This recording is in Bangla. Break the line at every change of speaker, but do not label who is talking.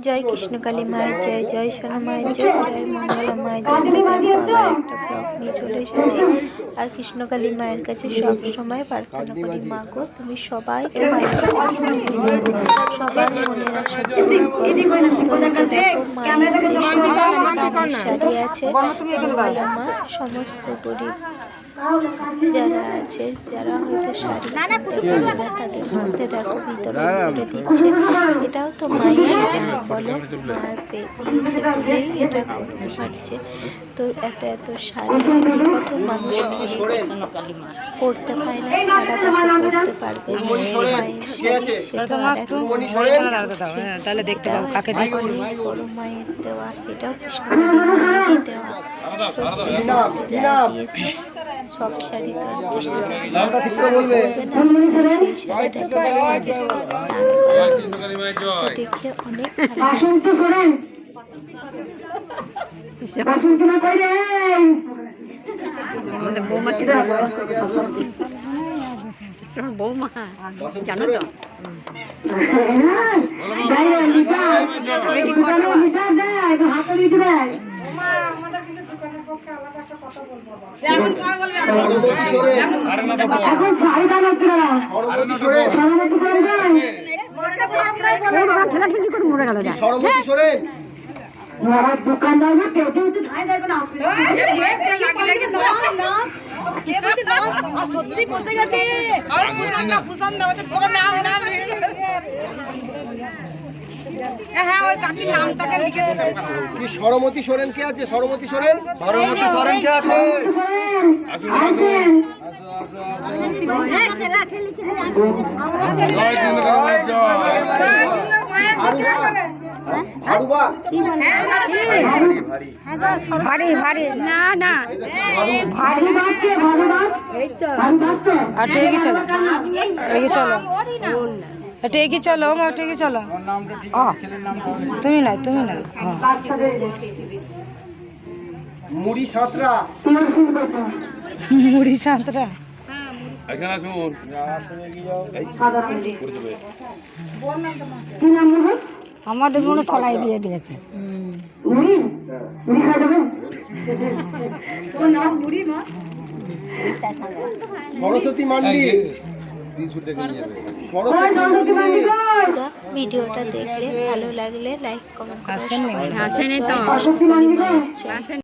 জয় কৃষ্ণকালী মায়ের জয়, জয় সোনা মায়ের জয়, জয় মঙ্গলা মায়ের জয়। আবার একটা ব্লগ নিয়ে চলে এসেছি। আর কৃষ্ণকালী মায়ের কাছে সব সময় প্রার্থনা করি, মা গো তুমি সবাইকে মায়ের সবার মনের আশা শাড়ি আছে আমার সমস্ত গরিব যারা আছে, যারা হয়তো শাড়ি তাদের মধ্যে দেখো ভিতরে করে দিচ্ছে। এটাও তো মায়ের বলো, মায়ের দিয়েছে বলেই এটা করতে পারছে। তো এত এত শাড়ি কত মানুষ পড়তে পায় না, তারা দেখো পড়তে পারবে।
তাহলে দেখতে পাবো কাকে দিচ্ছে।
বড় মায়ের দেওয়া, এটাও কৃষ্ণকালী মায়েরই দেওয়া। দিয়েছে সব শাড়ি তো দেখে অনেক
বৌমা বৌমা জানো তো
দোকানদার না কেউ কেউ
সরমতি সোরেন কে আছে? সরমতি সোরেন, সরমতি সোরেন কে আছে?
ভারী ভারী না না
ভারী বাচ্চা ভালো বাচ্চা
একটু এগিয়ে চলো, এগিয়ে চলো, একটু এগিয়ে চলো, মা একটু এগিয়ে চলো। তুমি না, তুমি না।
মুড়ি সাঁতরা,
মুড়ি সাঁতরা
এখানে আসুন।
আমাদের মনে কলাই দিয়ে দিয়েছে।
সরস্বতী মান্ডি,
ভিডিওটা দেখলে ভালো লাগলে লাইক কমেন্ট করুন।
আসেনি তো।